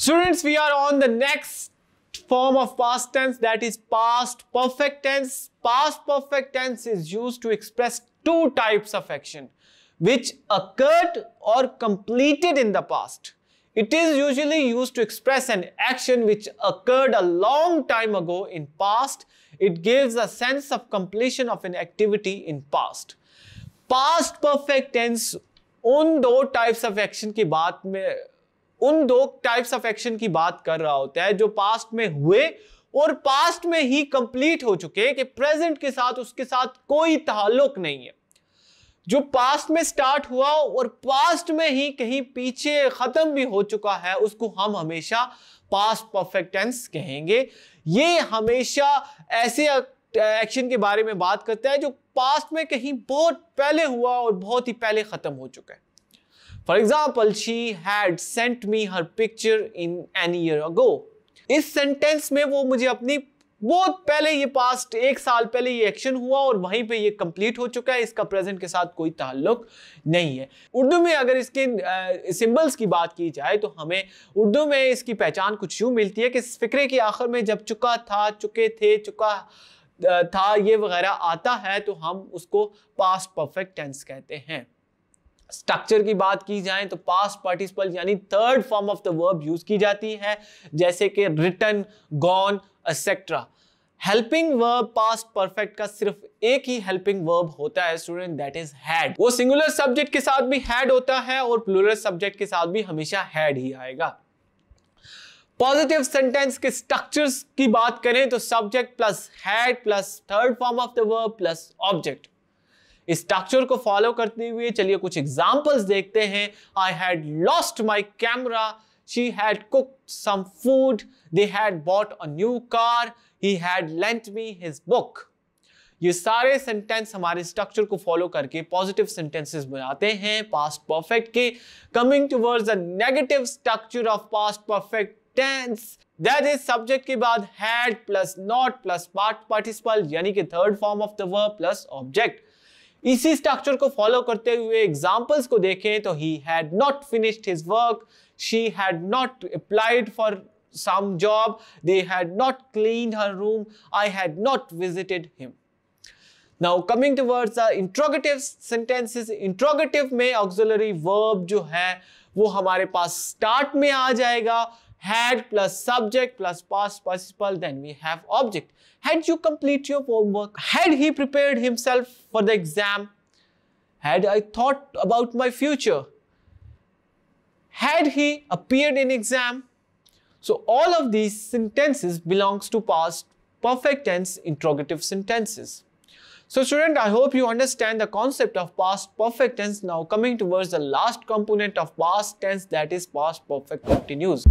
Students, we are on the next form of past tense, that is past perfect tense. Past perfect tense is used to express two types of action which occurred or completed in the past. It is usually used to express an action which occurred a long time ago in past. It gives a sense of completion of an activity in past. Past perfect tense उन दो types of action की बात कर रहा होता है जो past में हुए और पास्ट में ही कंप्लीट हो चुके, कि प्रेजेंट के साथ उसके साथ कोई ताल्लुक नहीं है। जो पास्ट में स्टार्ट हुआ और पास्ट में ही कहीं पीछे खत्म भी हो चुका है, उसको हम हमेशा पास्ट परफेक्ट टेंस कहेंगे। ये हमेशा ऐसे एक्शन के बारे में बात करता है जो पास्ट में कहीं बहुत पहले हुआ और बहुत ही पहले खत्म हो चुका है। For example, she had sent me her picture in an year ago. इस सेंटेंस में वो मुझे अपनी बहुत पहले, ये पास्ट 1 साल पहले ये एक्शन हुआ और वहीं पे ये कंप्लीट हो चुका है, इसका प्रेजेंट के साथ कोई ताल्लुक नहीं है। उर्दू में अगर इसके सिंबल्स की बात की जाए तो हमें उर्दू में इसकी पहचान कुछ यूं मिलती है कि इस फिक्रे के आखिर में जब चुका था, चुके थे, चुका था, ये वगैरह आता है तो हम उसको पास्ट परफेक्ट टेंस कहते हैं। स्ट्रक्चर की बात की जाए तो पास्ट पार्टिसिपल यानी third form of the verb use की जाती है, जैसे कि written, gone, etcetera. Helping verb past perfect का सिर्फ एक ही हेल्पिंग वर्ब होता है स्टूडेंट, दैट इज हैड। वो सिंगुलर सब्जेक्ट के साथ भी हैड होता है और प्लूरल सब्जेक्ट के साथ भी हमेशा हैड ही आएगा। पॉजिटिव सेंटेंस के स्ट्रक्चर्स की बात करें तो subject plus had plus third form of the verb plus object. इस स्ट्रक्चर को फॉलो करते हुए चलिए कुछ एग्जांपल्स देखते हैं। I had lost my camera, she had cooked some food, they had bought a new car, he had lent me his book. ये सारे सेंटेंस हमारे स्ट्रक्चर को फॉलो करके पॉजिटिव सेंटेंसेस बनाते हैं पास्ट परफेक्ट के। Coming towards the negative structure of past perfect tense, that is subject के बाद had plus not plus part participle यानी कि third form of the verb plus object. इसी स्ट्रक्चर को फॉलो करते हुए एग्जांपल्स को देखें तो he had not finished his work, she had not applied for some job, they had not cleaned her room, I had not visited him. Now coming towards the interrogative sentences, interrogative में auxiliary verb जो है वो हमारे पास start में आ जाएगा। Had plus subject plus past participle, then we have object. Had you complete your homework? Had he prepared himself for the exam? Had I thought about my future? Had he appeared in exam? So all of these sentences belongs to past perfect tense interrogative sentences. So student, I hope you understand the concept of past perfect tense. Now coming towards the last component of past tense, that is past perfect continuous.